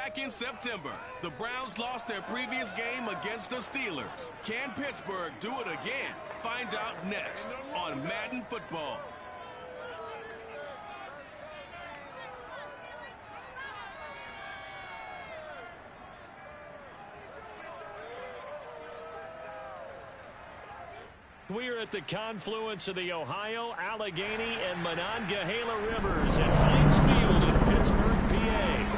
Back in September, the Browns lost their previous game against the Steelers. Can Pittsburgh do it again? Find out next on Madden Football. We're at the confluence of the Ohio, Allegheny, and Monongahela Rivers at Heinz Field in Pittsburgh, PA.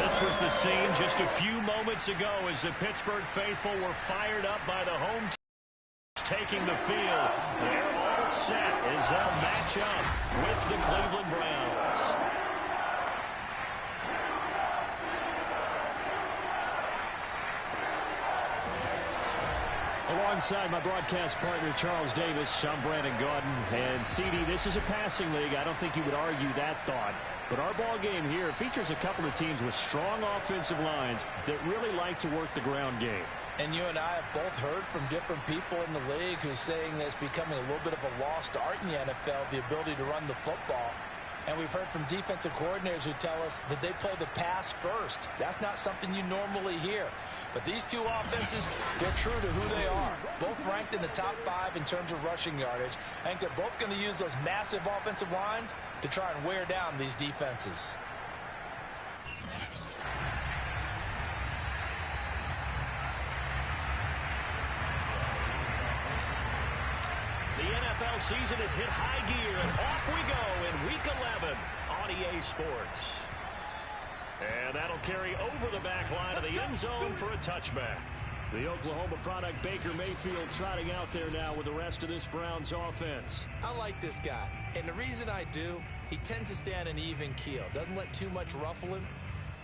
This was the scene just a few moments ago as the Pittsburgh faithful were fired up by the home team taking the field. They're all set as they'll match up with the Cleveland Browns. Alongside my broadcast partner, Charles Davis, I'm Brandon Gaudin. And, CD, this is a passing league. I don't think you would argue that thought. But our ball game here features a couple of teams with strong offensive lines that really like to work the ground game. And you and I have both heard from different people in the league who's saying that it's becoming a little bit of a lost art in the NFL, the ability to run the football. And we've heard from defensive coordinators who tell us that they play the pass first. That's not something you normally hear. But these two offenses, they're true to who they are. Both ranked in the top 5 in terms of rushing yardage. I think they're both going to use those massive offensive lines to try and wear down these defenses. The NFL season has hit high gear, and off we go in Week 11 on EA Sports. And that'll carry over the back line of the end zone for a touchback. The Oklahoma product, Baker Mayfield, trotting out there now with the rest of this Browns offense. I like this guy, and the reason I do, he tends to stay on an even keel. Doesn't let too much ruffle him.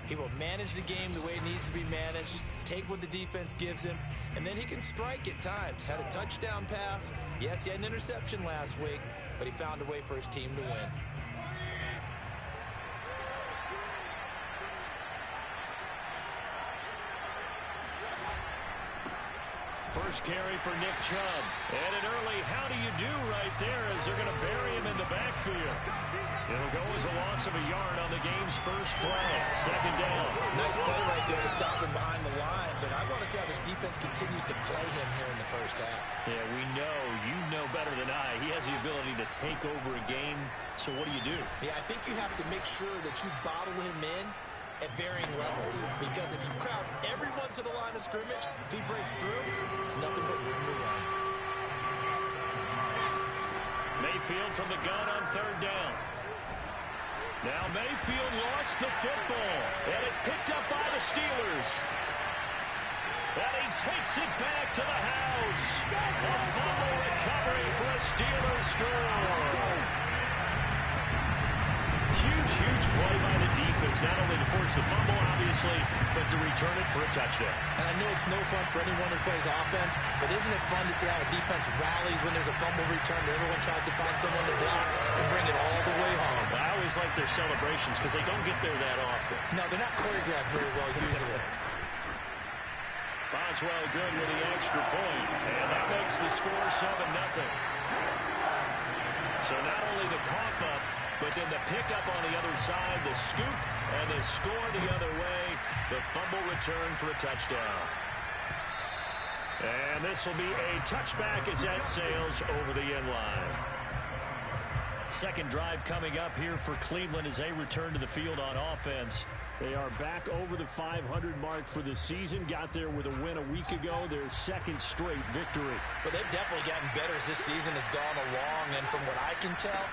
He will manage the game the way it needs to be managed, take what the defense gives him, and then he can strike at times. Had a touchdown pass. Yes, he had an interception last week, but he found a way for his team to win. First carry for Nick Chubb. And an early how do you do right there as they're going to bury him in the backfield. It'll go as a loss of a yard on the game's first play. Second down. Nice play right there to stop him behind the line, but I want to see how this defense continues to play him here in the first half. Yeah, we know, you know better than I. He has the ability to take over a game, so what do? Yeah, I think you have to make sure that you bottle him in at varying levels, because if you crowd everyone to the line of scrimmage, if he breaks through, it's nothing but room to run. Mayfield from the gun on third down. Now Mayfield lost the football, and it's picked up by the Steelers. And he takes it back to the house. A fumble recovery for a Steelers score. Huge play by the defense, not only to force the fumble, obviously, but to return it for a touchdown. And I know it's no fun for anyone who plays offense, but isn't it fun to see how a defense rallies when there's a fumble return and everyone tries to find someone to block and bring it all the way home? I always like their celebrations because they don't get there that often. No, they're not choreographed very well usually. Boswell good with the extra point, and that makes the score 7-0. So not only the cough up, but then the pickup on the other side, the scoop, and the score the other way. The fumble return for a touchdown. And this will be a touchback as that sails over the end line. Second drive coming up here for Cleveland as they return to the field on offense. They are back over the 500 mark for the season. Got there with a win a week ago, their second straight victory. Well, they've definitely gotten better as this season has gone along, and from what I can tell,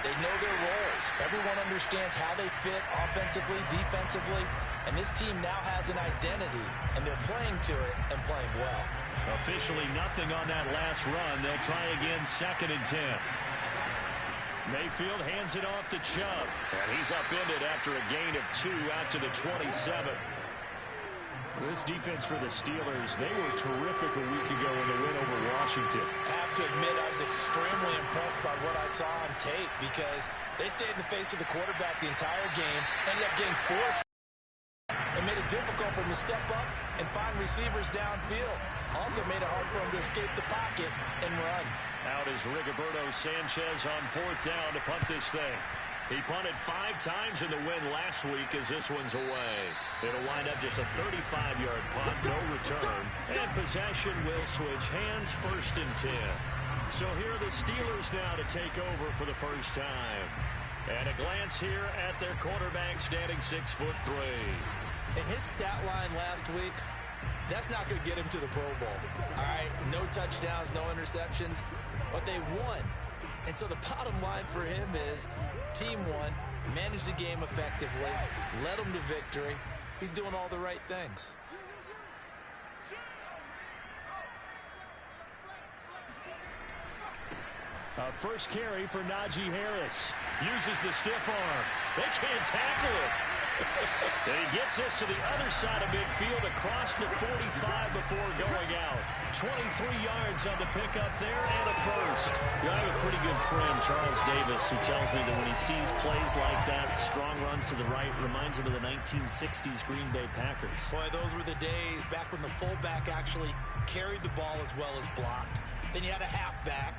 they know their roles. Everyone understands how they fit offensively, defensively, and this team now has an identity, and they're playing to it and playing well. Officially nothing on that last run. They'll try again, 2nd and 10. Mayfield hands it off to Chubb, and he's upended after a gain of 2 out to the 27. This defense for the Steelers, they were terrific a week ago in the win over Washington. I have to admit, I was extremely impressed by what I saw on tape because they stayed in the face of the quarterback the entire game, ended up getting forced, and made it difficult for him to step up and find receivers downfield. Also made it hard for him to escape the pocket and run. Out is Rigoberto Sanchez on 4th down to punt this thing. He punted 5 times in the win last week as this one's away. It'll wind up just a 35-yard punt, no return. And possession will switch hands, 1st and 10. So here are the Steelers now to take over for the first time. And a glance here at their quarterback standing 6'3". In his stat line last week, that's not going to get him to the Pro Bowl. All right, no touchdowns, no interceptions, but they won. And so the bottom line for him is team won, managed the game effectively, led them to victory. He's doing all the right things. First carry for Najee Harris. Uses the stiff arm. They can't tackle it. And he gets this to the other side of midfield across the 45 before going out. 23 yards on the pickup there and a first. I have a pretty good friend, Charles Davis, who tells me that when he sees plays like that, strong runs to the right, reminds him of the 1960s Green Bay Packers. Boy, those were the days back when the fullback actually carried the ball as well as blocked. Then you had a halfback.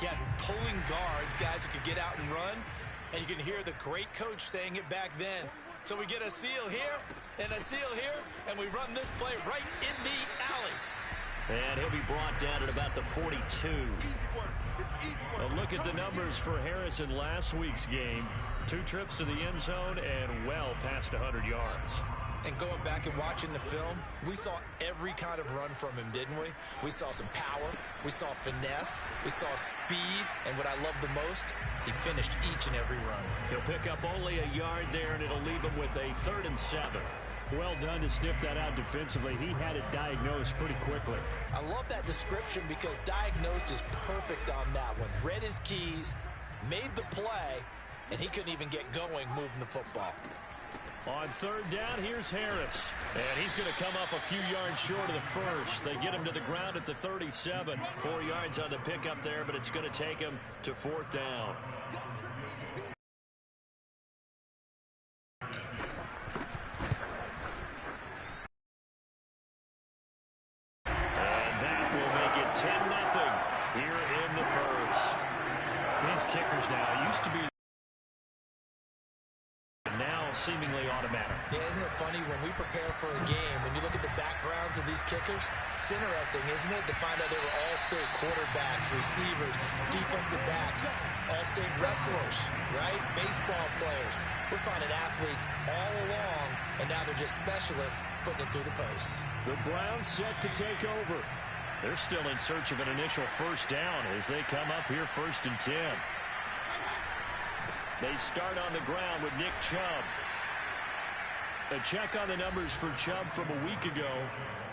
You had pulling guards, guys who could get out and run. And you can hear the great coach saying it back then. So we get a seal here and a seal here, and we run this play right in the alley. And he'll be brought down at about the 42. A look at the numbers for Harris in last week's game. 2 trips to the end zone and well past 100 yards. And going back and watching the film, we saw every kind of run from him, didn't we? We saw some power. We saw finesse. We saw speed. And what I love the most, he finished each and every run. He'll pick up only a yard there, and it'll leave him with a 3rd and 7. Well done to sniff that out defensively. He had it diagnosed pretty quickly. I love that description because diagnosed is perfect on that one. Read his keys, made the play, and he couldn't even get going moving the football. On 3rd down, here's Harris. And he's going to come up a few yards short of the first. They get him to the ground at the 37. 4 yards on the pickup there, but it's going to take him to 4th down. And that will make it 10-0 here in the first. These kickers now used to be seemingly automatic. Yeah, isn't it funny when we prepare for a game, when you look at the backgrounds of these kickers, it's interesting, isn't it, to find out they were all-state quarterbacks, receivers, defensive backs, all-state wrestlers, right? Baseball players. We're finding athletes all along, and now they're just specialists putting it through the posts. The Browns set to take over. They're still in search of an initial 1st down as they come up here 1st and 10. They start on the ground with Nick Chubb. A check on the numbers for Chubb from a week ago.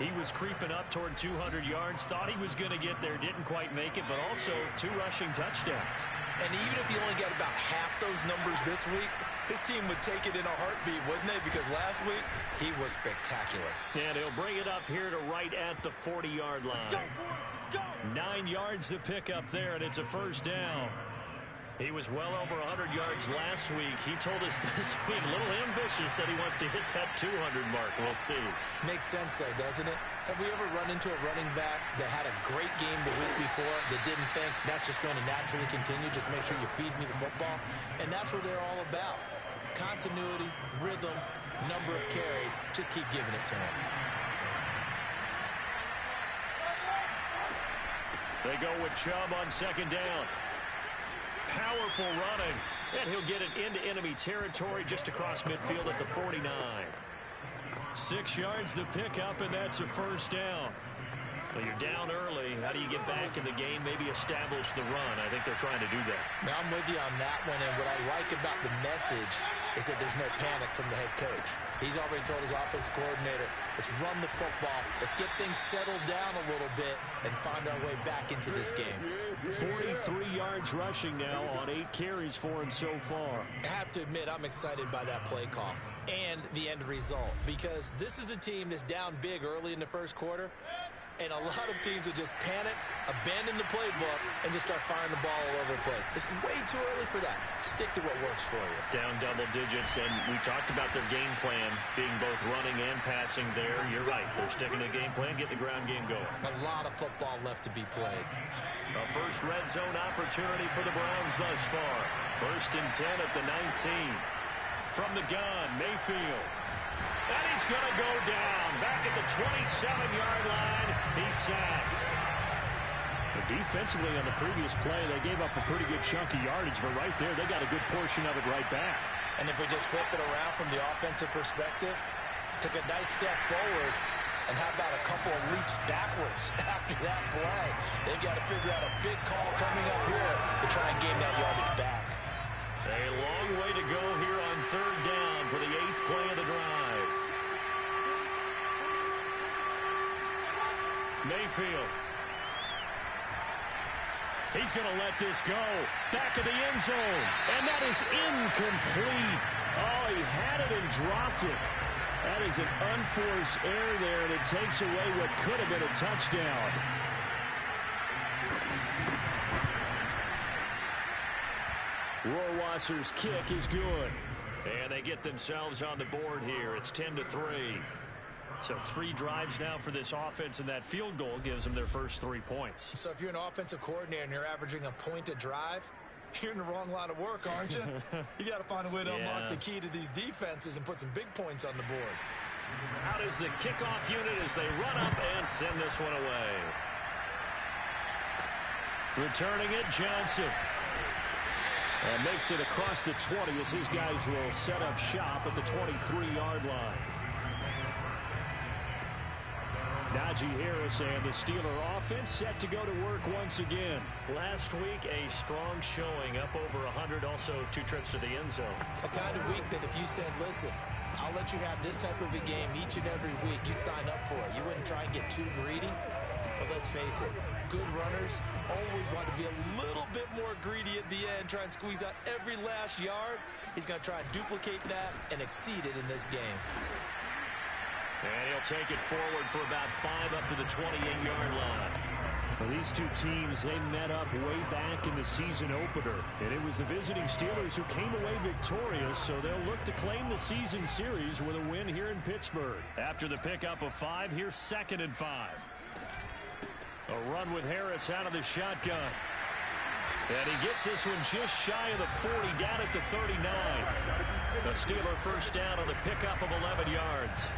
He was creeping up toward 200 yards. Thought he was going to get there. Didn't quite make it, but also 2 rushing touchdowns. And even if he only got about half those numbers this week, his team would take it in a heartbeat, wouldn't they? Because last week, he was spectacular. And he'll bring it up here to right at the 40-yard line. Let's go. 9 yards to pick up there, and it's a 1st down. He was well over 100 yards last week. He told us this week, a little ambitious, said he wants to hit that 200 mark. We'll see. Makes sense, though, doesn't it? Have we ever run into a running back that had a great game the week before that didn't think that's just going to naturally continue? Just make sure you feed me the football. And that's what they're all about. Continuity, rhythm, number of carries. Just keep giving it to him. They go with Chubb on 2nd down. Powerful running, and he'll get it into enemy territory just across midfield at the 49. 6 yards the pickup, and that's a 1st down. So you're down early. How do you get back in the game, maybe establish the run? I think they're trying to do that. Now, I'm with you on that one, and what I like about the message is that there's no panic from the head coach. He's already told his offensive coordinator, let's run the football, let's get things settled down a little bit and find our way back into this game. 43 yards rushing now on 8 carries for him so far. I have to admit, I'm excited by that play call and the end result because this is a team that's down big early in the first quarter. And a lot of teams will just panic, abandon the playbook, and just start firing the ball all over the place. It's way too early for that. Stick to what works for you. Down double digits, and we talked about their game plan being both running and passing there. You're right. They're sticking to the game plan, getting the ground game going. A lot of football left to be played. A first red zone opportunity for the Browns thus far. 1st and 10 at the 19. From the gun, Mayfield. And he's going to go down. Back at the 27-yard line. He's sacked. But defensively on the previous play, they gave up a pretty good chunk of yardage. But right there, they got a good portion of it right back. And if we just flip it around from the offensive perspective, took a nice step forward. And how about a couple of leaps backwards after that play? They've got to figure out a big call coming up here to try and gain that yardage back. A long way to go here on 3rd down for the 8th play of the drive. Mayfield. He's going to let this go. Back of the end zone. And that is incomplete. Oh, he had it and dropped it. That is an unforced error there, and it takes away what could have been a touchdown. Rohrwasser's kick is good. And they get themselves on the board here. It's 10-3. So 3 drives now for this offense, and that field goal gives them their first 3 points. So if you're an offensive coordinator and you're averaging a point a drive, you're in the wrong line of work, aren't you? You got to find a way to unlock the key to these defenses and put some big points on the board. Out is the kickoff unit as they run up and send this one away. Returning it, Johnson. And makes it across the 20 as his guys will set up shop at the 23-yard line. Najee Harris and the Steeler offense set to go to work once again. Last week, a strong showing, up over 100, also 2 trips to the end zone. It's the kind of week that if you said, listen, I'll let you have this type of a game each and every week, you'd sign up for it. You wouldn't try and get too greedy. But let's face it, good runners always want to be a little bit more greedy at the end, try and squeeze out every last yard. He's going to try and duplicate that and exceed it in this game. And he'll take it forward for about 5 up to the 28-yard line. Well, these two teams, they met up way back in the season opener. And it was the visiting Steelers who came away victorious, so they'll look to claim the season series with a win here in Pittsburgh. After the pickup of 5, here's 2nd and 5. A run with Harris out of the shotgun. And he gets this one just shy of the 40, down at the 39. The Steeler first down on the pickup of 11 yards.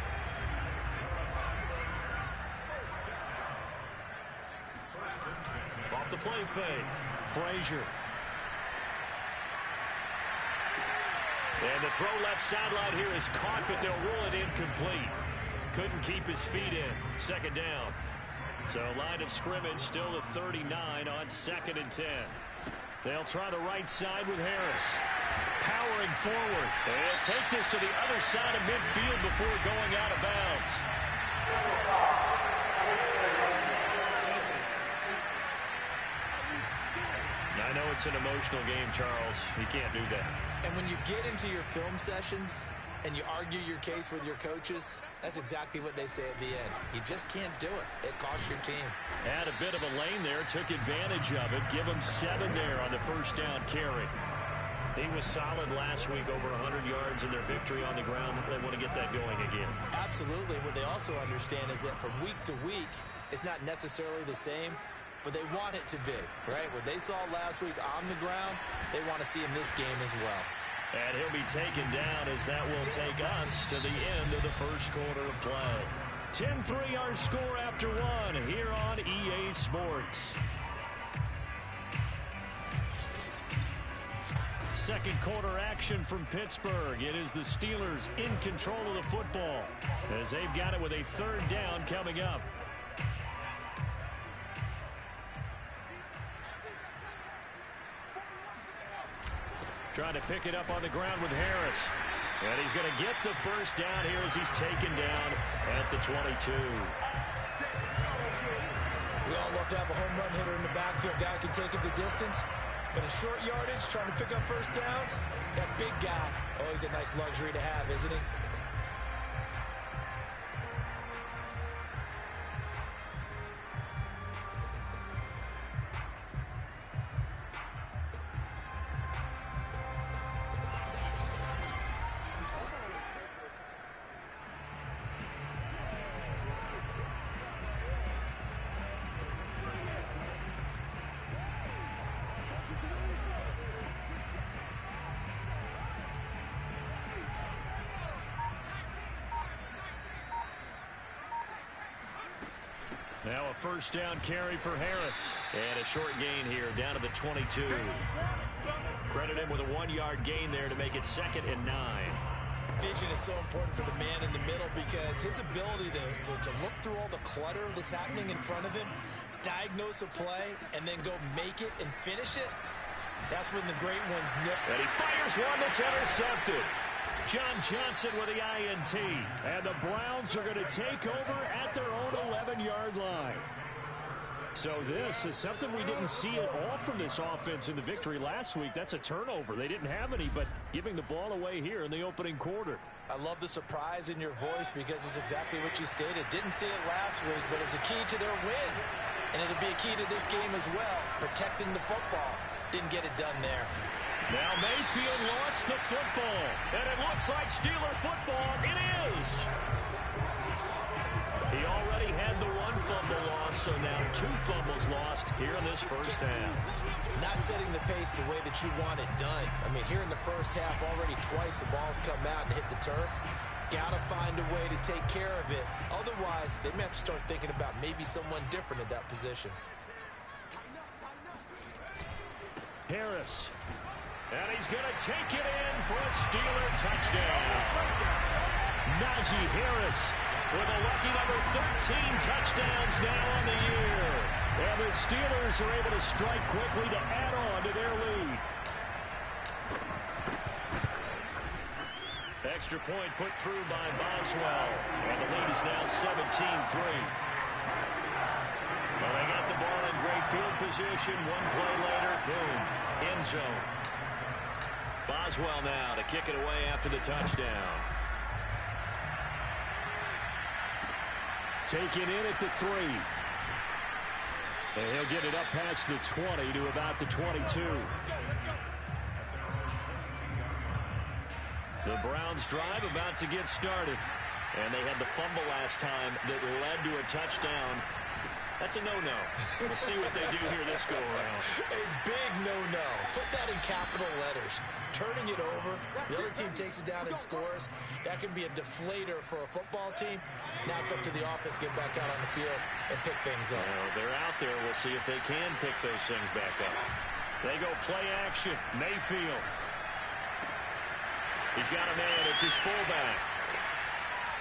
Off the play fake. Frazier. And the throw left sideline here is caught, but they'll roll it incomplete. Couldn't keep his feet in. 2nd down. So line of scrimmage still the 39 on 2nd and 10. They'll try the right side with Harris. Powering forward. And take this to the other side of midfield before going out of bounds. I know it's an emotional game, Charles. You can't do that. And when you get into your film sessions and you argue your case with your coaches, that's exactly what they say at the end. You just can't do it. It costs your team. Had a bit of a lane there, took advantage of it. Give him 7 there on the first down carry. He was solid last week, over 100 yards in their victory on the ground. They want to get that going again. Absolutely. What they also understand is that from week to week, it's not necessarily the same, but they want it to be, right? What they saw last week on the ground, they want to see in this game as well. And he'll be taken down as that will take us to the end of the first quarter of play. 10-3 our score after 1 here on EA Sports. Second quarter action from Pittsburgh. It is the Steelers in control of the football as they've got it with a 3rd down coming up. Trying to pick it up on the ground with Harris. And he's going to get the first down here as he's taken down at the 22. We all love to have a home run hitter in the backfield. Guy can take it the distance. But in short yardage, trying to pick up first downs, that big guy, always a nice luxury to have, isn't he? Now a first down carry for Harris. And a short gain here, down to the 22. Credit him with a 1-yard gain there to make it 2nd and 9. Vision is so important for the man in the middle because his ability to look through all the clutter that's happening in front of him, diagnose a play, and then go make it and finish it, that's when the great ones nip. And he fires one that's intercepted. John Johnson with the INT. And the Browns are going to take over at their own 11-yard line. So this is something we didn't see at all from this offense in the victory last week. That's a turnover. They didn't have any, but giving the ball away here in the opening quarter. I love the surprise in your voice because it's exactly what you stated. Didn't see it last week, but it's a key to their win. And it'll be a key to this game as well, protecting the football. Didn't get it done there. Now Mayfield lost the football, and it looks like Steeler football. It is. He already had the 1 fumble loss, so now 2 fumbles lost here in this first half. Not setting the pace the way that you want it done. I mean, here in the first half, already twice the ball's come out and hit the turf. Got to find a way to take care of it. Otherwise, they may have to start thinking about maybe someone different at that position. Harris. And he's going to take it in for a Steeler touchdown. Najee Harris with a lucky number 13 touchdowns now on the year. And the Steelers are able to strike quickly to add on to their lead. Extra point put through by Boswell. And the lead is now 17-3. Well, they got the ball in great field position. 1 play later, boom, end zone. Boswell now to kick it away after the touchdown. Taken in at the 3. And he'll get it up past the 20 to about the 22. The Browns drive about to get started. And they had the fumble last time that led to a touchdown. That's a no-no. We'll see what they do here this go-around. A big no-no. Put that in capital letters. Turning it over. The other team takes it down and scores. That can be a deflator for a football team. Now it's up to the offense to get back out on the field and pick things up. They're out there. We'll see if they can pick those things back up. They go play action. Mayfield. He's got a man. It's his fullback.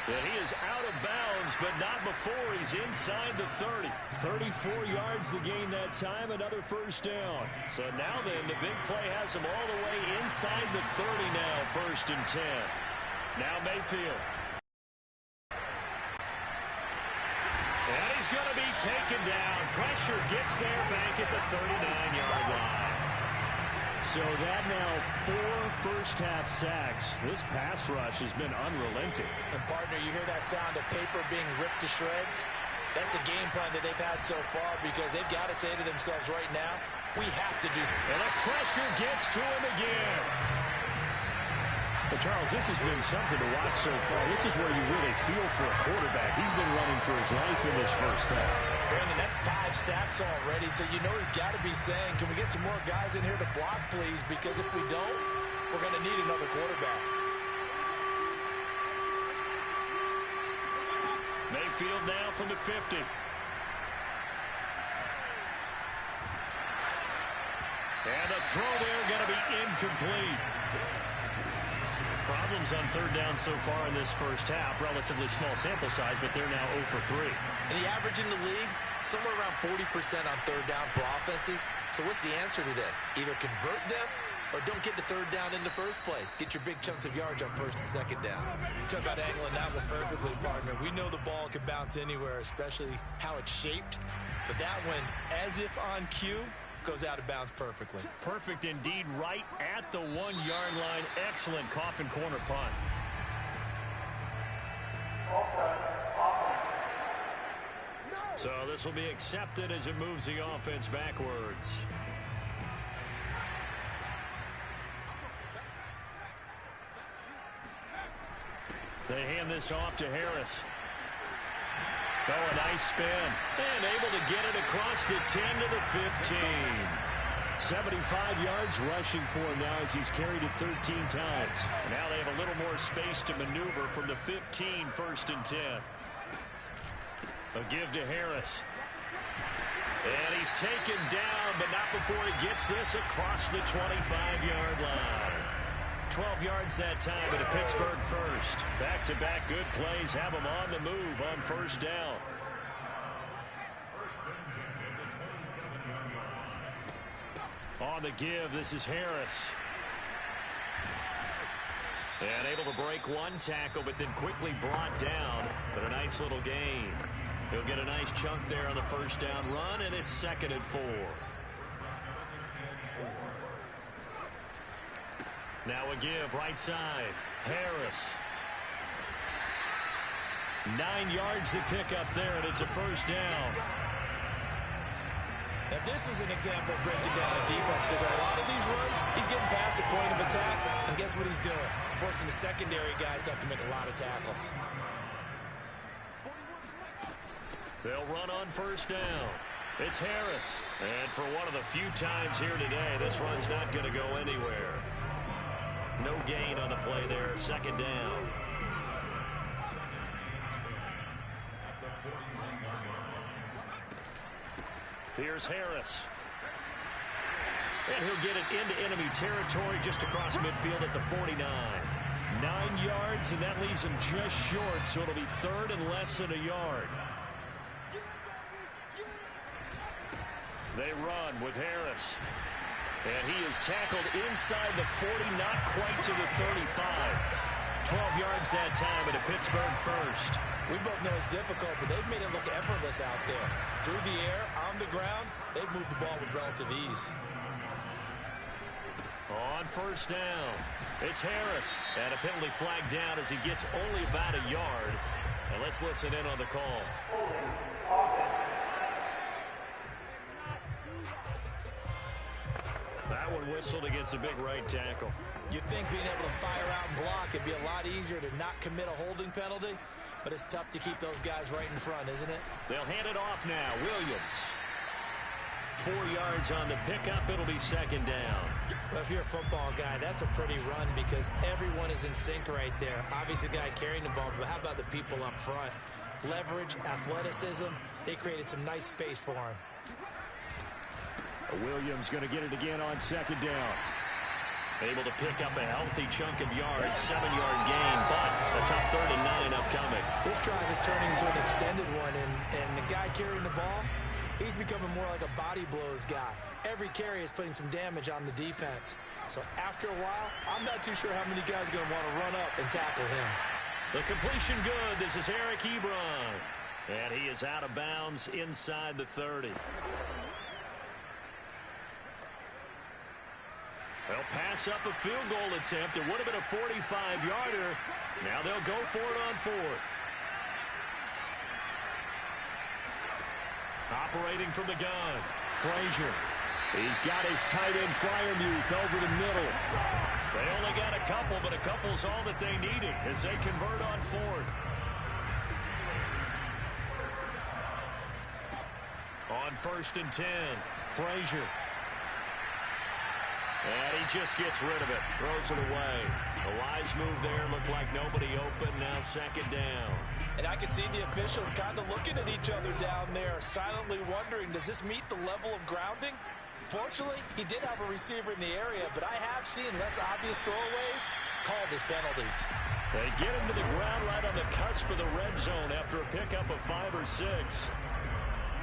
And he is out of bounds, but not before he's inside the 30. 34 yards to gain that time, another first down. So now then, the big play has him all the way inside the 30 now, 1st and 10. Now Mayfield. And he's going to be taken down. Pressure gets there back at the 39-yard line. So that now 4 first-half sacks. This pass rush has been unrelenting. And, partner, you hear that sound of paper being ripped to shreds? That's the game plan that they've had so far because they've got to say to themselves right now, we have to do something. And the pressure gets to him again. But, Charles, this has been something to watch so far. This is where you really feel for a quarterback. He's been running for his life in this first half. Brandon, that's 5 sacks already, so you know he's got to be saying, can we get some more guys in here to block, please? Because if we don't, we're going to need another quarterback. Mayfield now from the 50. And the throw there going to be incomplete. Problems on 3rd down so far in this first half. Relatively small sample size, but they're now 0 for 3. And the average in the league, somewhere around 40% on 3rd down for offenses. So what's the answer to this? Either convert them or don't get to 3rd down in the first place. Get your big chunks of yards on 1st and 2nd down. Talk about angling that one perfectly, partner. We know the ball can bounce anywhere, especially how it's shaped. But that one, as if on cue, goes out of bounds perfectly. Perfect indeed, right at the 1-yard line. Excellent coffin corner punt. So this will be accepted as it moves the offense backwards. They hand this off to Harris. Oh, a nice spin. And able to get it across the 10 to the 15. 75 yards rushing for him now as he's carried it 13 times. Now they have a little more space to maneuver from the 15, 1st and 10. A give to Harris. He's taken down, but not before he gets this across the 25-yard line. 12 yards that time at a Pittsburgh first. Back-to-back good plays have him on the move on first down. On the give, this is Harris. And able to break one tackle, but then quickly brought down. But a nice little gain. He'll get a nice chunk there on the first down run, and it's 2nd and 4. Now a give, right side. Harris. 9 yards to pick up there, and it's a first down. Now, this is an example of breaking down a defense, because a lot of these runs, he's getting past the point of attack, and guess what he's doing? Forcing the secondary guys to have to make a lot of tackles. They'll run on first down. It's Harris. And for one of the few times here today, this run's not going to go anywhere. No gain on the play there, 2nd down. Here's Harris. And he'll get it into enemy territory just across midfield at the 49. 9 yards, and that leaves him just short, so it'll be 3rd and less than a yard. They run with Harris. And he is tackled inside the 40, not quite to the 35. 12 yards that time at a Pittsburgh first. We both know it's difficult, but they've made it look effortless out there. Through the air, on the ground, they've moved the ball with relative ease. On first down, it's Harris. And a penalty flag down as he gets only about a yard. And let's listen in on the call. That one whistled against a big right tackle. You'd think being able to fire out and block it'd be a lot easier to not commit a holding penalty, but it's tough to keep those guys right in front, isn't it? They'll hand it off now. Williams. 4 yards on the pickup. It'll be 2nd down. Well, if you're a football guy, that's a pretty run because everyone is in sync right there. Obviously, the guy carrying the ball, but how about the people up front? Leverage, athleticism, they created some nice space for him. Williams going to get it again on 2nd down. Able to pick up a healthy chunk of yards, 7-yard gain, but a tough 3rd and 9 upcoming. This drive is turning into an extended one, and the guy carrying the ball, he's becoming more like a body blows guy. Every carry is putting some damage on the defense. So after a while, I'm not too sure how many guys are going to want to run up and tackle him. The completion good. This is Eric Ebron. And he is out of bounds inside the 30. They'll pass up a field goal attempt. It would have been a 45-yarder. Now they'll go for it on 4th. Operating from the gun, Frazier. He's got his tight end Freiermuth over the middle. They only got a couple, but a couple's all that they needed as they convert on 4th. On 1st and 10, Frazier. And he just gets rid of it, throws it away. A wise move there, looked like nobody open, now 2nd down. And I can see the officials kind of looking at each other down there, silently wondering, does this meet the level of grounding? Fortunately, he did have a receiver in the area, but I have seen less obvious throwaways called as penalties. They get him to the ground right on the cusp of the red zone after a pickup of 5 or 6.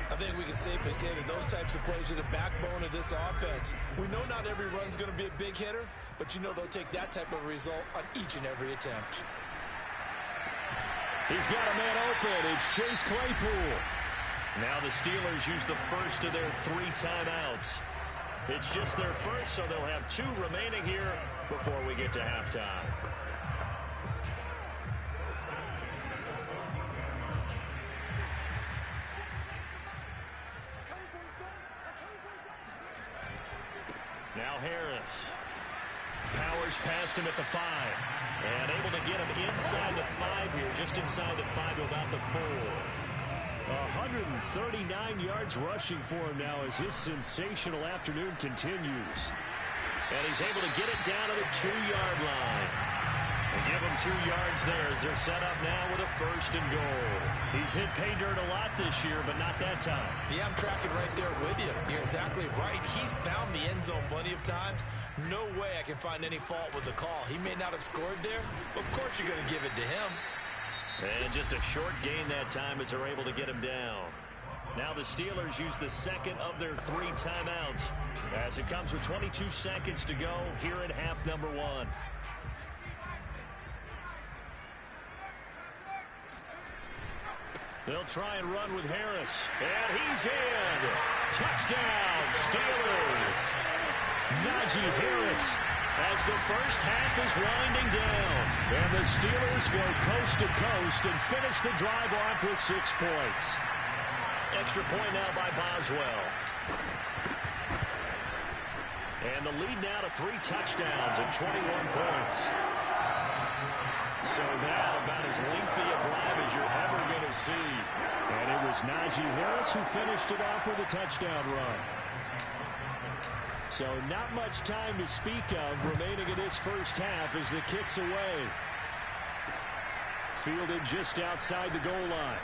I think we can safely say that those types of plays are the backbone of this offense. We know not every run's going to be a big hitter, but you know they'll take that type of result on each and every attempt. He's got a man open. It's Chase Claypool. Now the Steelers use the first of their 3 timeouts. It's just their first, so they'll have 2 remaining here before we get to halftime. Now Harris. Powers past him at the 5. And able to get him inside the 5 here, just inside the 5 to about the 4. 139 yards rushing for him now as his sensational afternoon continues. And he's able to get it down to the 2-yard line. Give him 2 yards there as they're set up now with a 1st and goal. He's hit pay dirt a lot this year, but not that time. Yeah, I'm tracking right there with you. You're exactly right. He's found the end zone plenty of times. No way I can find any fault with the call. He may not have scored there, but of course you're going to give it to him. And just a short gain that time as they're able to get him down. Now the Steelers use the second of their 3 timeouts as it comes with 22 seconds to go here at half number 1. They'll try and run with Harris. And he's in. Touchdown, Steelers. Najee Harris as the first half is winding down. And the Steelers go coast to coast and finish the drive off with 6 points. Extra point now by Boswell. And the lead now to 3 touchdowns and 21 points. So that about as lengthy a drive as you're ever going to see. And it was Najee Harris who finished it off with a touchdown run. So not much time to speak of remaining in this first half as the kick's away. Fielded just outside the goal line.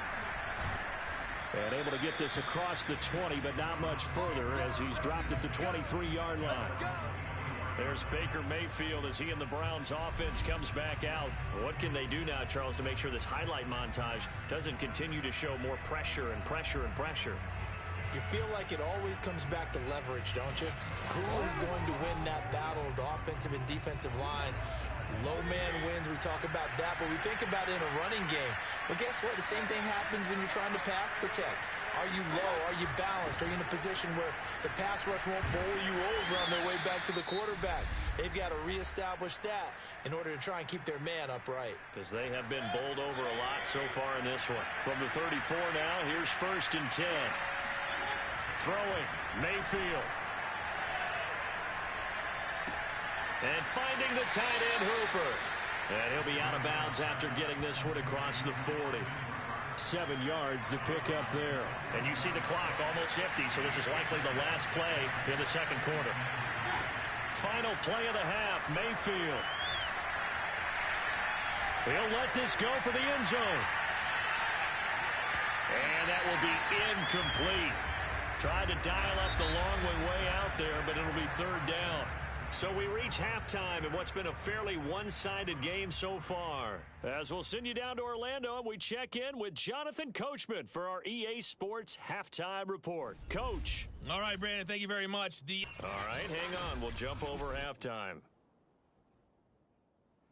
And able to get this across the 20, but not much further as he's dropped it to 23-yard line. There's Baker Mayfield as he and the Browns offense comes back out. What can they do now, Charles, to make sure this highlight montage doesn't continue to show more pressure and pressure and pressure? You feel like it always comes back to leverage, don't you? Who is going to win that battle of the offensive and defensive lines? Low man wins, we talk about that, but we think about it in a running game. Well, guess what? The same thing happens when you're trying to pass protect. Are you low? Are you balanced? Are you in a position where the pass rush won't bowl you over on their way back to the quarterback? They've got to reestablish that in order to try and keep their man upright. Because they have been bowled over a lot so far in this one. From the 34 now, here's 1st and 10. Throwing, Mayfield. And finding the tight end, Hooper. And he'll be out of bounds after getting this one across the 40. 7 yards to pick up there. And you see the clock almost empty, so this is likely the last play in the second quarter. Final play of the half, Mayfield. He'll let this go for the end zone. And that will be incomplete. Tried to dial up the long way out there, but it'll be 3rd down. So we reach halftime in what's been a fairly one-sided game so far. As we'll send you down to Orlando, and we check in with Jonathan Coachman for our EA Sports Halftime Report. Coach. All right, Brandon, thank you very much. All right, hang on. We'll jump over halftime.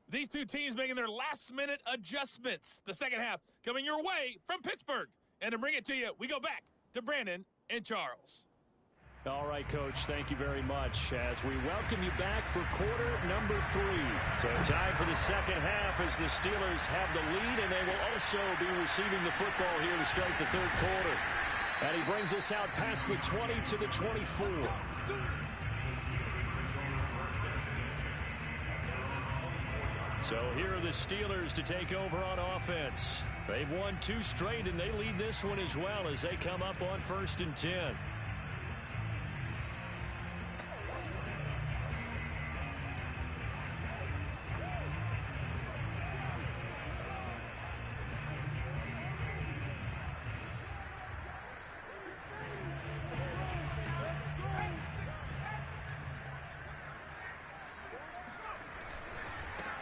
These two teams making their last-minute adjustments. The second half coming your way from Pittsburgh. And to bring it to you, we go back to Brandon and Charles. All right, Coach, thank you very much as we welcome you back for quarter number 3. So time for the second half as the Steelers have the lead, and they will also be receiving the football here to start the 3rd quarter. And he brings us out past the 20 to the 24. So here are the Steelers to take over on offense. They've won 2 straight, and they lead this one as well as they come up on 1st and 10.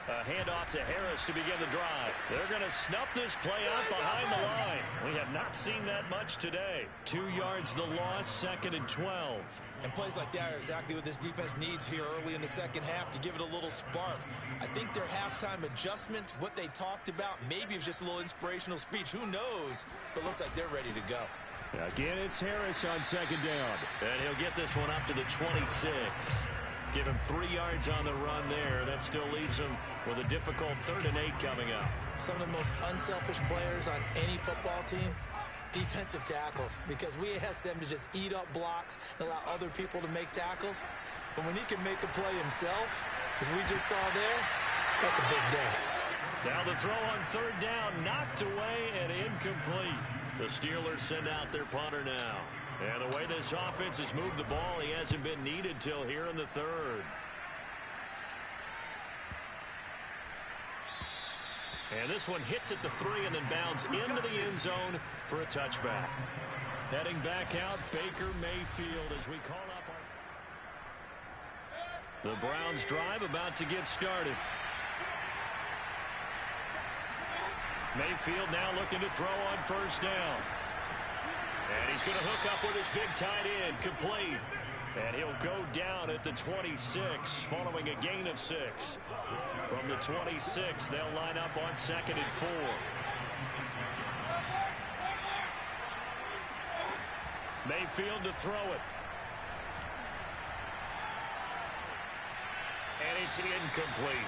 A handoff to Harris to begin the drive. They're going to snuff this play out behind the line. We have not seen that much today. 2 yards the loss, 2nd and 12. And plays like that are exactly what this defense needs here early in the second half to give it a little spark. I think their halftime adjustments, what they talked about, maybe it's just a little inspirational speech. Who knows? But looks like they're ready to go. Again, it's Harris on 2nd down. And he'll get this one up to the 26. Give him 3 yards on the run there. That still leaves him with a difficult 3rd and 8 coming up. Some of the most unselfish players on any football team, defensive tackles, because we ask them to just eat up blocks and allow other people to make tackles. But when he can make a play himself, as we just saw there, that's a big day. Now the throw on 3rd down, knocked away and incomplete. The Steelers send out their punter now. And the way this offense has moved the ball, he hasn't been needed till here in the 3rd. And this one hits at the 3 and then bounds into the end zone for a touchback. Heading back out, Baker Mayfield as we call up our... The Browns drive about to get started. Mayfield now looking to throw on first down. And he's going to hook up with his big tight end, complete. And he'll go down at the 26 following a gain of 6. From the 26, they'll line up on 2nd and 4. Mayfield to throw it. And it's incomplete.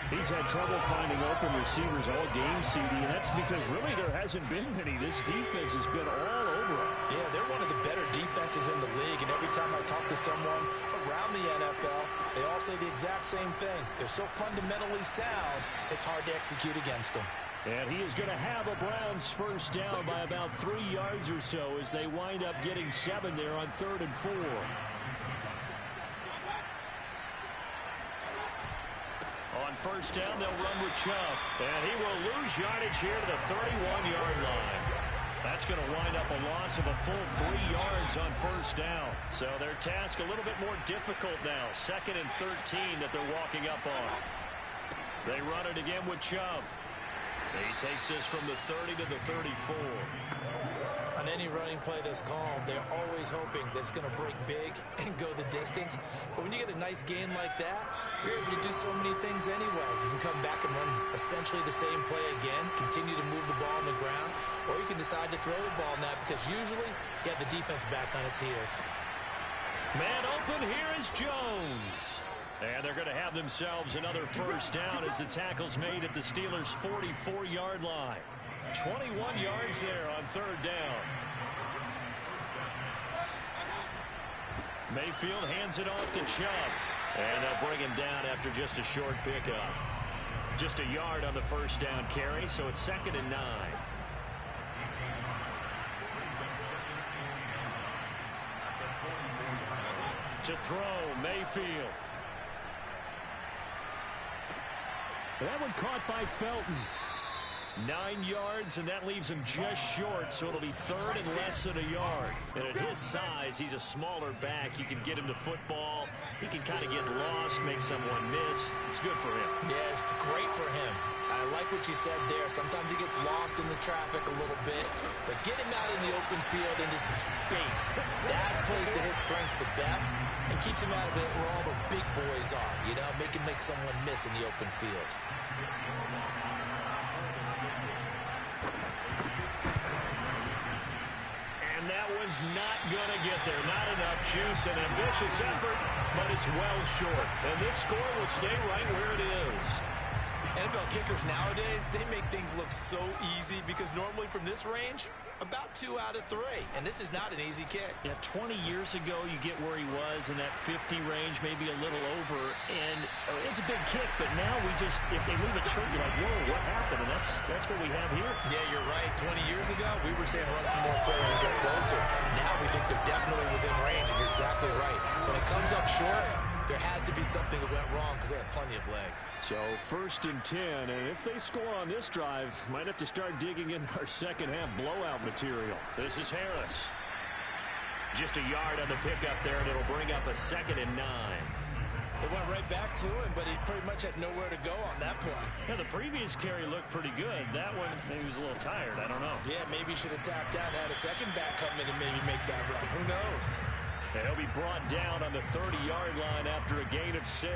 He's had trouble finding open receivers all game, CD, and that's because really there hasn't been many. This defense has been all over him. Yeah, they're one of the better defenses in the league, and every time I talk to someone around the NFL, they all say the exact same thing. They're so fundamentally sound, it's hard to execute against them. And he is going to have a Browns first down by about 3 yards or so as they wind up getting 7 there on 3rd and 4. On first down, they'll run with Chubb. And he will lose yardage here to the 31-yard line. That's going to wind up a loss of a full 3 yards on first down. So their task a little bit more difficult now. 2nd and 13 that they're walking up on. They run it again with Chubb. He takes this from the 30 to the 34. On any running play that's called, they're always hoping that it's going to break big and go the distance. But when you get a nice gain like that, you're able to do so many things anyway. You can come back and run essentially the same play again, continue to move the ball on the ground, or you can decide to throw the ball now because usually you have the defense back on its heels. Man open, here is Jones. And they're going to have themselves another first down as the tackle's made at the Steelers' 44-yard line. 21 yards there on 3rd down. Mayfield hands it off to Chubb. And they'll bring him down after just a short pickup. Just a yard on the first down carry, so it's 2nd and 9. To throw, Mayfield. That one caught by Felton. 9 yards, and that leaves him just short, so it'll be 3rd and less than a yard. And at his size, he's a smaller back. You can get him to football. He can kind of get lost, make someone miss. It's good for him. Yeah, it's great for him. I like what you said there. Sometimes he gets lost in the traffic a little bit, but get him out in the open field into some space. That plays to his strengths the best and keeps him out of it where all the big boys are, you know, make someone miss in the open field. And that one's not going to get there. Not enough juice. An ambitious effort, but it's well short. And this score will stay right where it is. NFL kickers nowadays, they make things look so easy because normally from this range, about 2 out of 3. And this is not an easy kick. Yeah, 20 years ago, you get where he was in that 50 range, maybe a little over. And it's a big kick, but now we just, if they move it short, you're like, whoa, what happened? And that's what we have here. Yeah, you're right. 20 years ago, we were saying run some more plays and get closer. Now we think they're definitely within range, and you're exactly right. When it comes up short, there has to be something that went wrong because they have plenty of leg. So 1st and 10, and if they score on this drive, might have to start digging in our second half blowout material. This is Harris. Just a yard on the pickup there, and it'll bring up a 2nd and 9. They went right back to him, but he pretty much had nowhere to go on that play. Yeah, the previous carry looked pretty good. That one, maybe he was a little tired. I don't know. Yeah, maybe he should have tapped out and had a second back come in and maybe make that run. Who knows? And he'll be brought down on the 30-yard line after a gain of 6.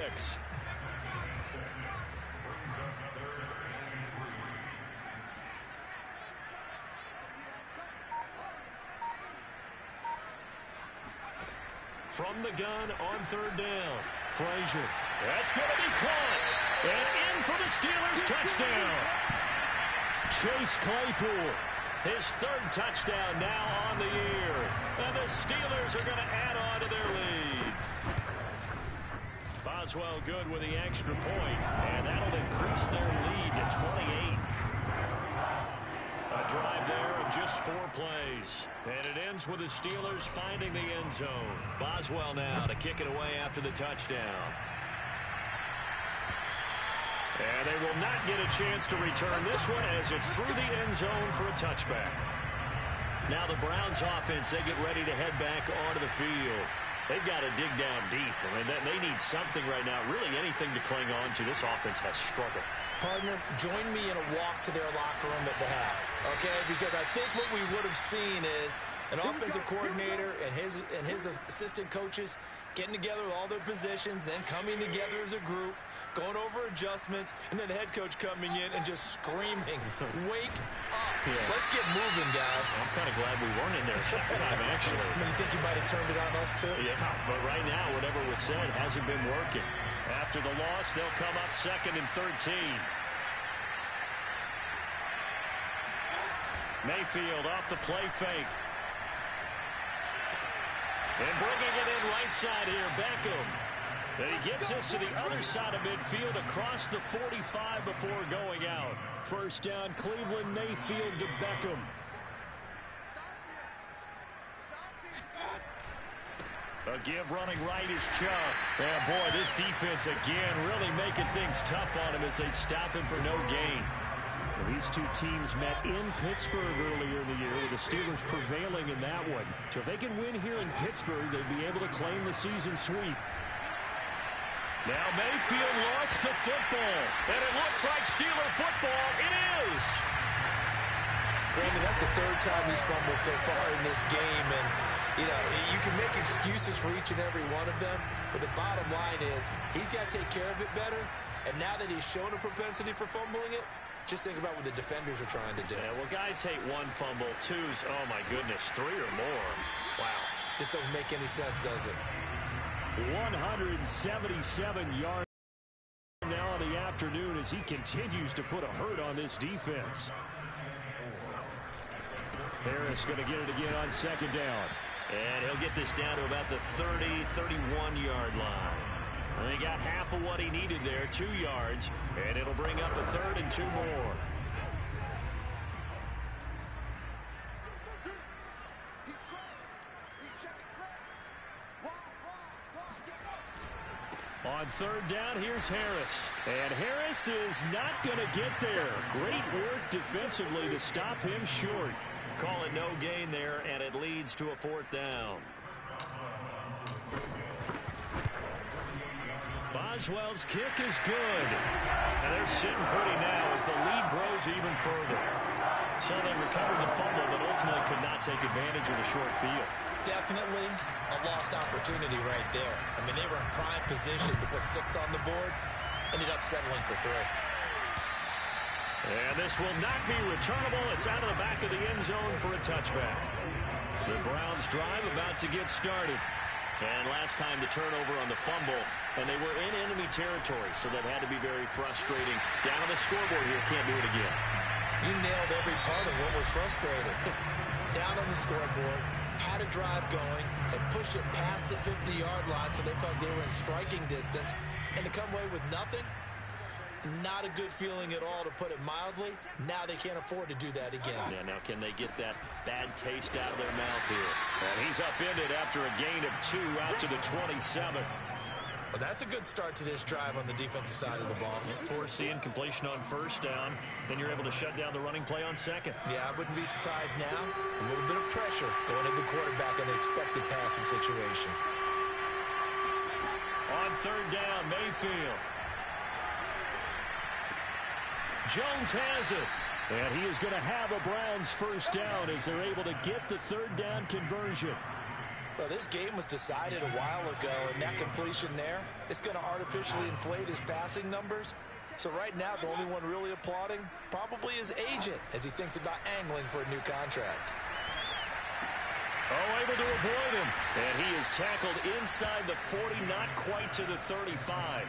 From the gun on 3rd down. Frazier. That's going to be caught. And in for the Steelers touchdown. Chase Claypool. His 3rd touchdown now on the year. And the Steelers are going to add on to their lead. Boswell good with the extra point. And that'll increase their lead to 28. A drive there of just 4 plays. And it ends with the Steelers finding the end zone. Boswell now to kick it away after the touchdown. And they will not get a chance to return this one as it's through the end zone for a touchback. Now the Browns offense, they get ready to head back onto the field. They've got to dig down deep. I mean, they need something right now, really anything to cling on to. This offense has struggled. Partner, join me in a walk to their locker room at the half, okay? Because I think what we would have seen is an offensive coordinator and his assistant coaches getting together with all their positions, then coming together as a group, going over adjustments, and then the head coach coming in and just screaming, wake up. Yeah. Let's get moving, guys. I'm kind of glad we weren't in there at that time, actually. You think you might have turned it on us, too? Yeah, but right now, whatever was said hasn't been working. After the loss, they'll come up 2nd and 13. Mayfield off the play fake. And bringing it in right side here, Beckham. And he gets us to the other side of midfield across the 45 before going out. First down, Cleveland, Mayfield to Beckham. A give running right is Chubb. And boy, this defense again really making things tough on him as they stop him for no gain. Well, these two teams met in Pittsburgh earlier in the year with the Steelers prevailing in that one. So if they can win here in Pittsburgh, they'd be able to claim the season sweep. Now Mayfield lost the football. And it looks like Steeler football. It is. Brandon, that's the 3rd time he's fumbled so far in this game. And, you know, you can make excuses for each and every one of them. But the bottom line is he's got to take care of it better. And now that he's shown a propensity for fumbling it, just think about what the defenders are trying to do. Yeah, well, guys hate 1 fumble, 2's, oh my goodness, 3 or more. Wow. Just doesn't make any sense, does it? 177 yards now in the afternoon as he continues to put a hurt on this defense. Harris going to get it again on 2nd down. And he'll get this down to about the 30, 31-yard line. And he got half of what he needed there, 2 yards, and it'll bring up a 3rd and 2 more. On 3rd down, here's Harris. And Harris is not going to get there. Great work defensively to stop him short. Call it no gain there, and it leads to a 4th down. Boswell's kick is good. And they're sitting pretty now as the lead grows even further. So they recovered the fumble, but ultimately could not take advantage of the short field. Definitely a lost opportunity right there. I mean, they were in prime position to put 6 on the board. Ended up settling for 3. And this will not be returnable. It's out of the back of the end zone for a touchback. The Browns drive about to get started. And last time the turnover on the fumble, and they were in enemy territory, so that had to be very frustrating. Down on the scoreboard here, can't do it again. You nailed every part of what was frustrating. Down on the scoreboard, had a drive going, had pushed it past the 50-yard line, so they felt they were in striking distance, and to come away with nothing, not a good feeling at all, to put it mildly. Now they can't afford to do that again. Yeah, now can they get that bad taste out of their mouth here? And he's upended after a gain of 2 out to the 27. Well, that's a good start to this drive on the defensive side of the ball. Forcing completion on 1st down. Then you're able to shut down the running play on 2nd. Yeah, I wouldn't be surprised now. A little bit of pressure going at the quarterback in an expected passing situation. On 3rd down, Mayfield. Jones has it. And he is going to have a Browns 1st down as they're able to get the 3rd down conversion. Well, this game was decided a while ago, and that completion there is going to artificially inflate his passing numbers. So right now, the only one really applauding probably his agent as he thinks about angling for a new contract. Oh, able to avoid him. And he is tackled inside the 40, not quite to the 35.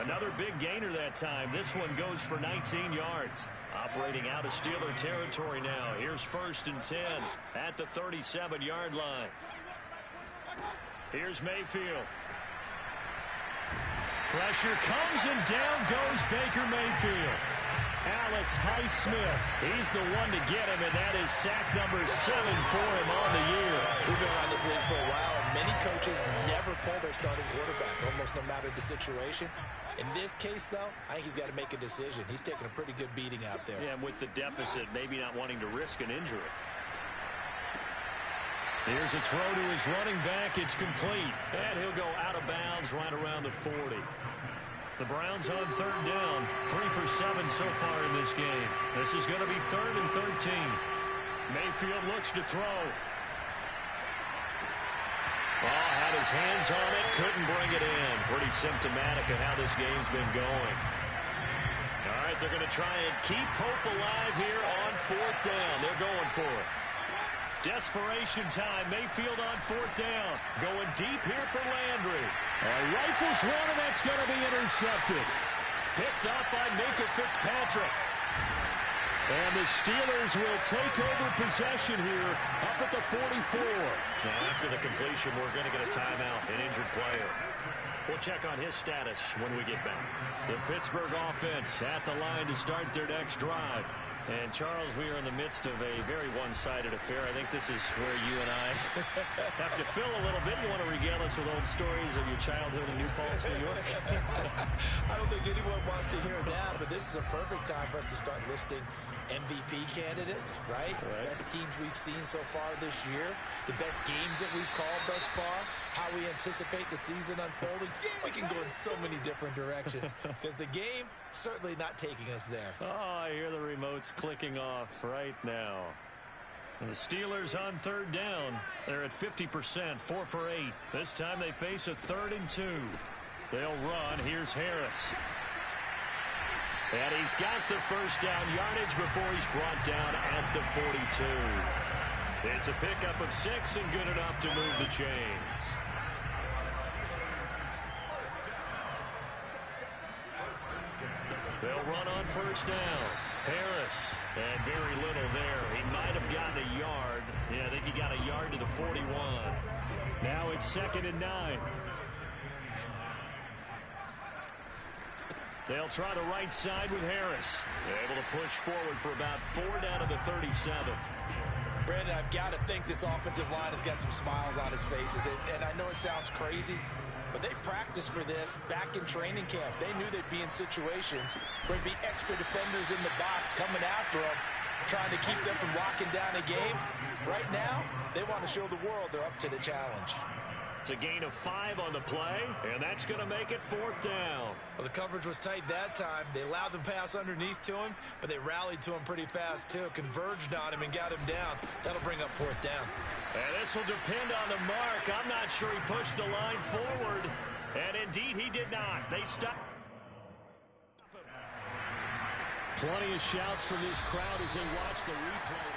Another big gainer that time. This one goes for 19 yards. Operating out of Steeler territory now. Here's 1st and 10 at the 37-yard line. Here's Mayfield. Pressure comes and down goes Baker Mayfield. Alex Highsmith, he's the one to get him, and that is sack number 7 for him on the year. We've been around this league for a while, and many coaches never pull their starting quarterback, almost no matter the situation. In this case, though, I think he's got to make a decision. He's taking a pretty good beating out there. Yeah, and with the deficit, maybe not wanting to risk an injury. Here's a throw to his running back. It's complete. And he'll go out of bounds right around the 40. The Browns on third down. 3 for 7 so far in this game. This is going to be 3rd and 13. Mayfield looks to throw. Oh, had his hands on it, couldn't bring it in. Pretty symptomatic of how this game's been going. All right, they're going to try and keep hope alive here on 4th down. They're going for it. Desperation time. Mayfield on 4th down. Going deep here for Landry. Rifles one, and that's going to be intercepted. Picked up by Minkah Fitzpatrick. And the Steelers will take over possession here up at the 44. Now, after the completion, we're going to get a timeout, an injured player. We'll check on his status when we get back. The Pittsburgh offense at the line to start their next drive. And, Charles, we are in the midst of a very one-sided affair. I think this is where you and I have to fill a little bit. You want to regale us with old stories of your childhood in New Paltz, New York? I don't think anyone wants to hear that, but this is a perfect time for us to start listing MVP candidates, right? Best teams we've seen so far this year, the best games that we've called thus far, how we anticipate the season unfolding. We can go in so many different directions because the game certainly not taking us there. Oh, I hear the remotes clicking off right now. And the Steelers on third down. They're at 50%, 4 for 8. This time they face a 3rd and 2. They'll run. Here's Harris. And he's got the first down yardage before he's brought down at the 42. It's a pickup of 6 and good enough to move the chains. They'll run on first down. Harris, and very little there. He might have gotten a yard. Yeah, I think he got a yard to the 41. Now it's 2nd and 9. They'll try the right side with Harris. They're able to push forward for about 4 down to the 37. Brandon, I've got to think this offensive line has got some smiles on its faces. And I know it sounds crazy, but they practiced for this back in training camp. They knew they'd be in situations where there'd be extra defenders in the box coming after them, trying to keep them from locking down a game. Right now, they want to show the world they're up to the challenge. It's a gain of 5 on the play, and that's going to make it 4th down. Well, the coverage was tight that time. They allowed the pass underneath to him, but they rallied to him pretty fast, too. Converged on him and got him down. That'll bring up 4th down. And this will depend on the mark. I'm not sure he pushed the line forward, and indeed he did not. They stopped. Plenty of shouts from this crowd as they watch the replay.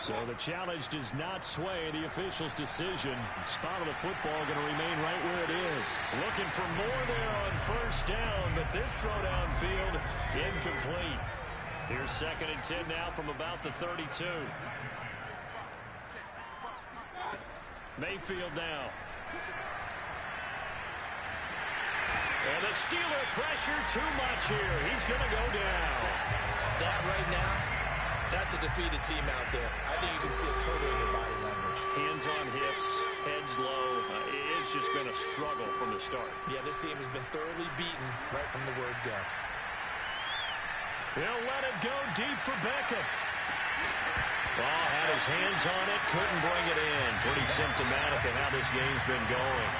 So the challenge does not sway the official's decision. Spot of the football going to remain right where it is. Looking for more there on first down, but this throw downfield incomplete. Here's 2nd and 10 now from about the 32. Mayfield now. And the Steeler pressure too much here. He's going to go down. That right now, that's a defeated team out there. I think you can see it totally in their body language. Hands on hips, heads low. It's just been a struggle from the start. Yeah, this team has been thoroughly beaten right from the word go. They'll let it go deep for Beckham. Ball had his hands on it, couldn't bring it in. Pretty symptomatic of how this game's been going.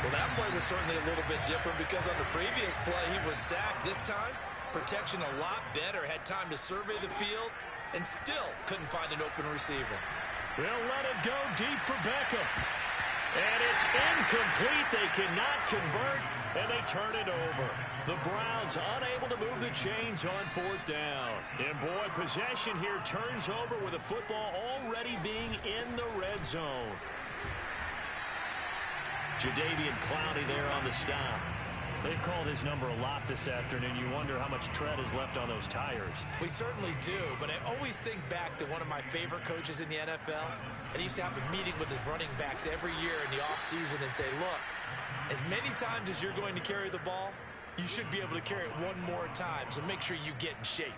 Well, that play was certainly a little bit different because on the previous play, he was sacked. This time, protection a lot better, had time to survey the field, and still couldn't find an open receiver. They'll let it go deep for Beckham. And it's incomplete. They cannot convert, and they turn it over. The Browns unable to move the chains on 4th down. And boy, possession here turns over with the football already being in the red zone. Jadeveon Clowney there on the stop. They've called his number a lot this afternoon. You wonder how much tread is left on those tires. We certainly do, but I always think back to one of my favorite coaches in the NFL, and he used to have a meeting with his running backs every year in the offseason and say, look, as many times as you're going to carry the ball, you should be able to carry it one more time, so make sure you get in shape.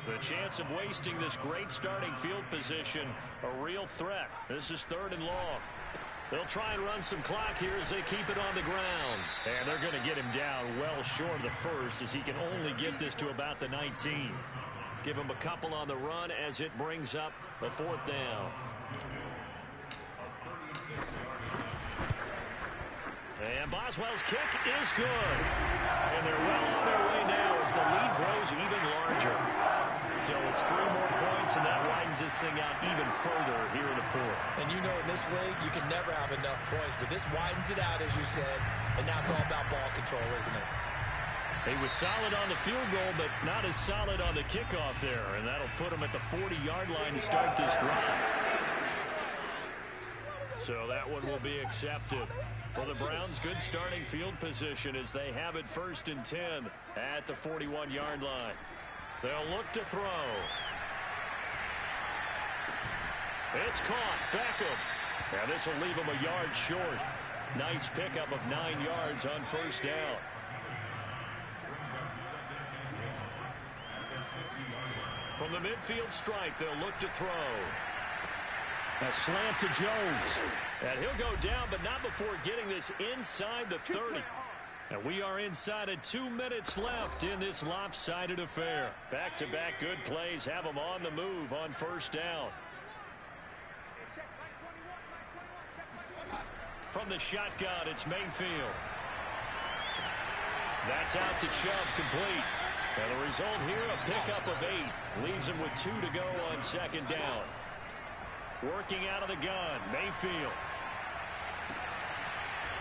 The chance of wasting this great starting field position, a real threat. This is 3rd and long. They'll try and run some clock here as they keep it on the ground. And they're going to get him down well short of the first, as he can only get this to about the 19. Give him a couple on the run as it brings up the 4th down. And Boswell's kick is good. And they're well on their way now as the lead grows even larger. So it's 3 more points, and that widens this thing out even further here in the 4th. And you know, in this league, you can never have enough points, but this widens it out, as you said, and now it's all about ball control, isn't it? He was solid on the field goal, but not as solid on the kickoff there, and that'll put him at the 40-yard line to start this drive. So that one will be accepted. For the Browns, good starting field position as they have it 1st and 10 at the 41-yard line. They'll look to throw. It's caught. Beckham. And this will leave him a yard short. Nice pickup of 9 yards on 1st down. From the midfield stripe, they'll look to throw. A slant to Jones. And he'll go down, but not before getting this inside the 30. And we are inside of 2 minutes left in this lopsided affair. Back-to-back good plays have them on the move on 1st down. From the shotgun, it's Mayfield. That's out to Chubb, complete. And the result here, a pickup of 8. Leaves him with 2 to go on 2nd down. Working out of the gun, Mayfield.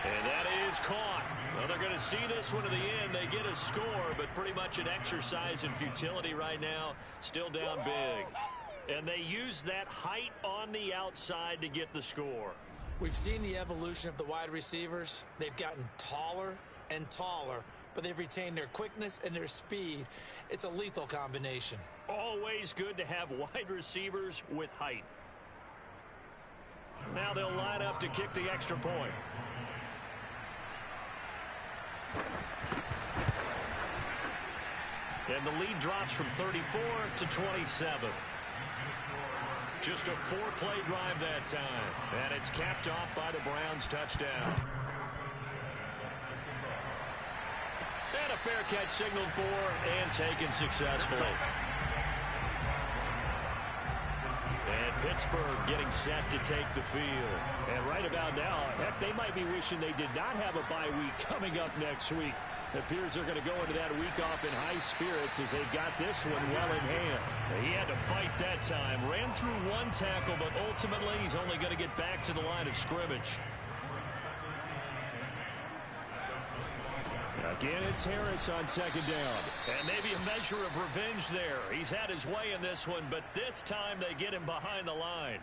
And that is caught. Well, they're going to see this one to the end. They get a score, but pretty much an exercise in futility right now. Still down big. And they use that height on the outside to get the score. We've seen the evolution of the wide receivers. They've gotten taller and taller, but they've retained their quickness and their speed. It's a lethal combination. Always good to have wide receivers with height. Now they'll line up to kick the extra point. And the lead drops from 34 to 27. Just a 4-play drive that time. And it's capped off by the Browns' touchdown. And a fair catch signaled for and taken successfully. And Pittsburgh getting set to take the field. And right about now, heck, they might be wishing they did not have a bye week coming up next week. It appears they're going to go into that week off in high spirits as they got this one well in hand. He had to fight that time. Ran through 1 tackle, but ultimately he's only going to get back to the line of scrimmage. Again, it's Harris on 2nd down. And maybe a measure of revenge there. He's had his way in this one, but this time they get him behind the line.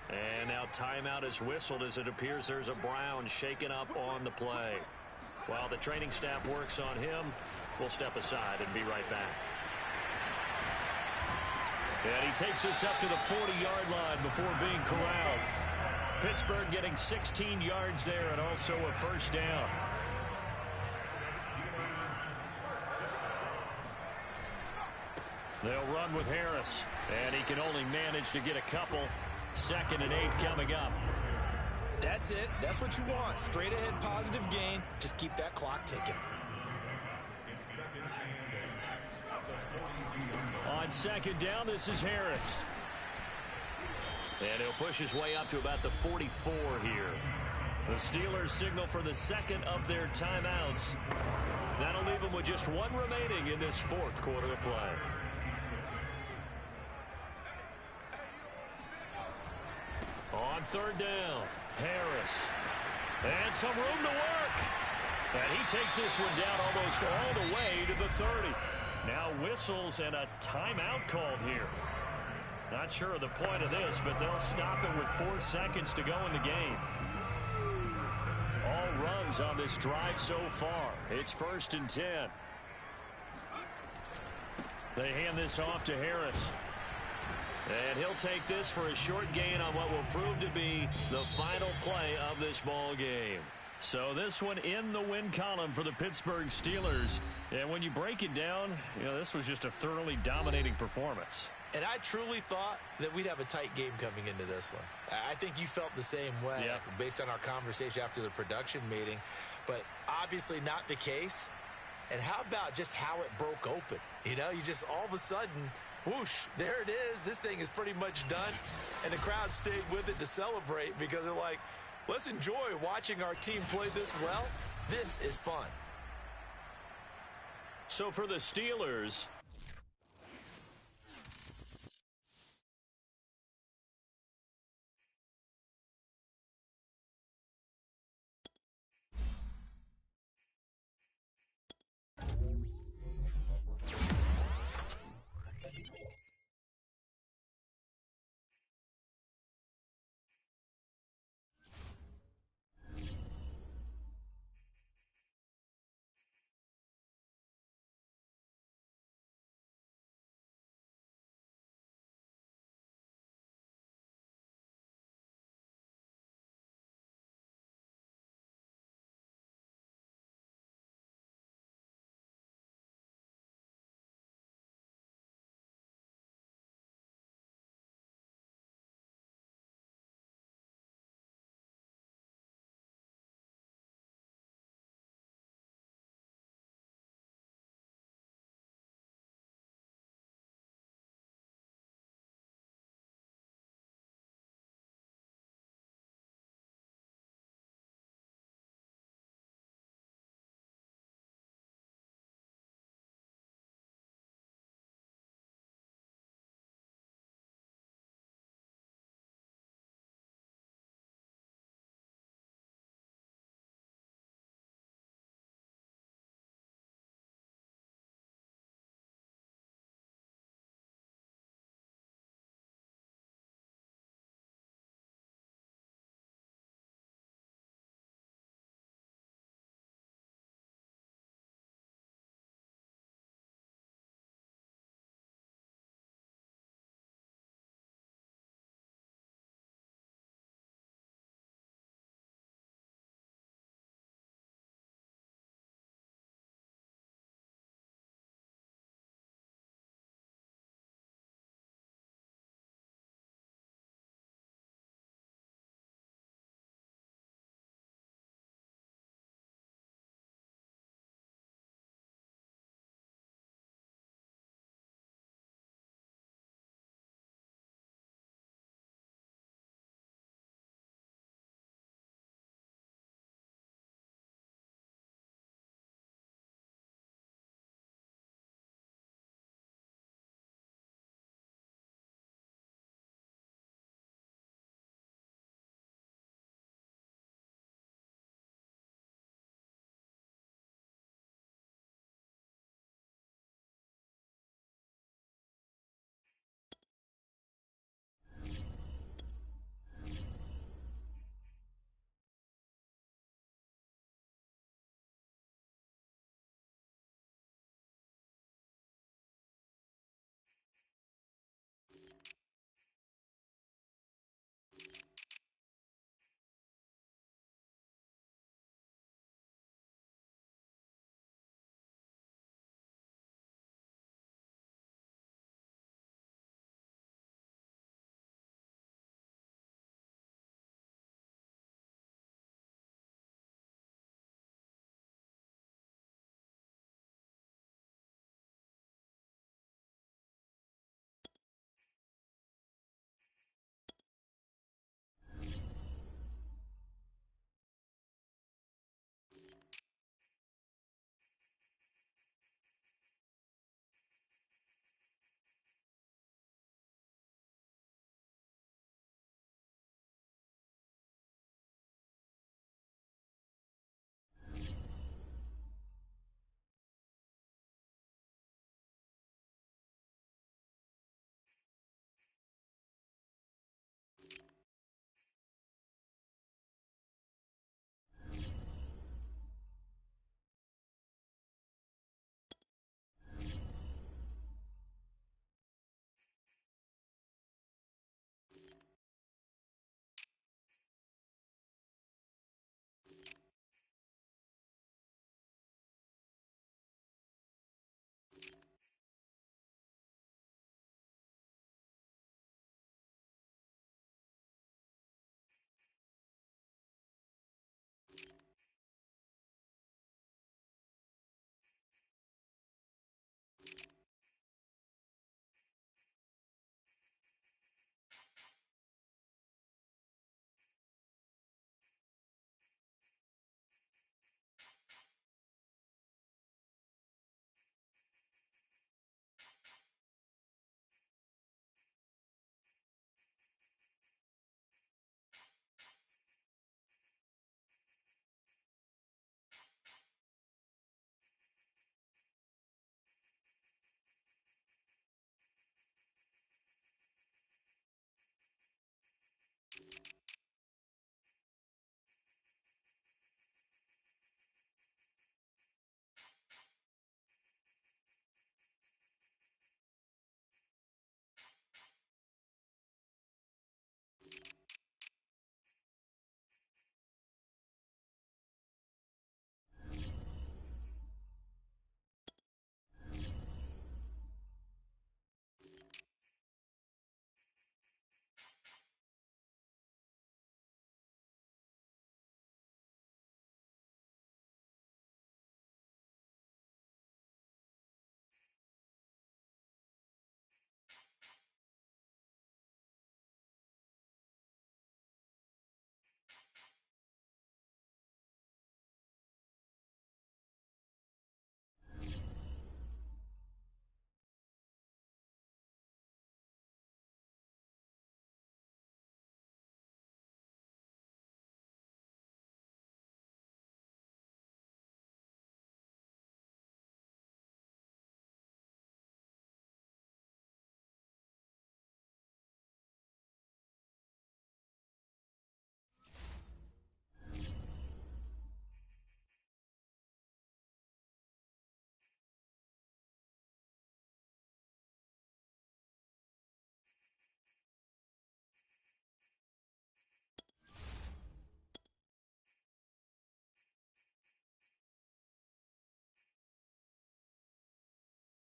And now timeout is whistled as it appears there's a Brown shaken up on the play. While the training staff works on him, we'll step aside and be right back. And he takes us up to the 40-yard line before being corralled. Pittsburgh getting 16 yards there and also a 1st down. They'll run with Harris, and he can only manage to get a couple. 2nd and 8 coming up. That's it. That's what you want. Straight ahead positive gain. Just keep that clock ticking. On 2nd down, this is Harris. And he'll push his way up to about the 44 here. The Steelers signal for the 2nd of their timeouts. That'll leave them with just 1 remaining in this 4th quarter of play. On 3rd down, Harris. And some room to work. And he takes this one down almost all the way to the 30. Now whistles and a timeout called here. Not sure of the point of this, but they'll stop it with 4 seconds to go in the game. All runs on this drive so far. It's 1st and 10. They hand this off to Harris. And he'll take this for a short gain on what will prove to be the final play of this ball game. So this one in the win column for the Pittsburgh Steelers. And when you break it down, this was just a thoroughly dominating performance. And I truly thought that we'd have a tight game coming into this one. I think you felt the same way based on our conversation after the production meeting, but obviously not the case. And how about just how it broke open? You just all of a sudden, whoosh, there it is. This thing is pretty much done. And the crowd stayed with it to celebrate because they're like, let's enjoy watching our team play this well. This is fun. So for the Steelers,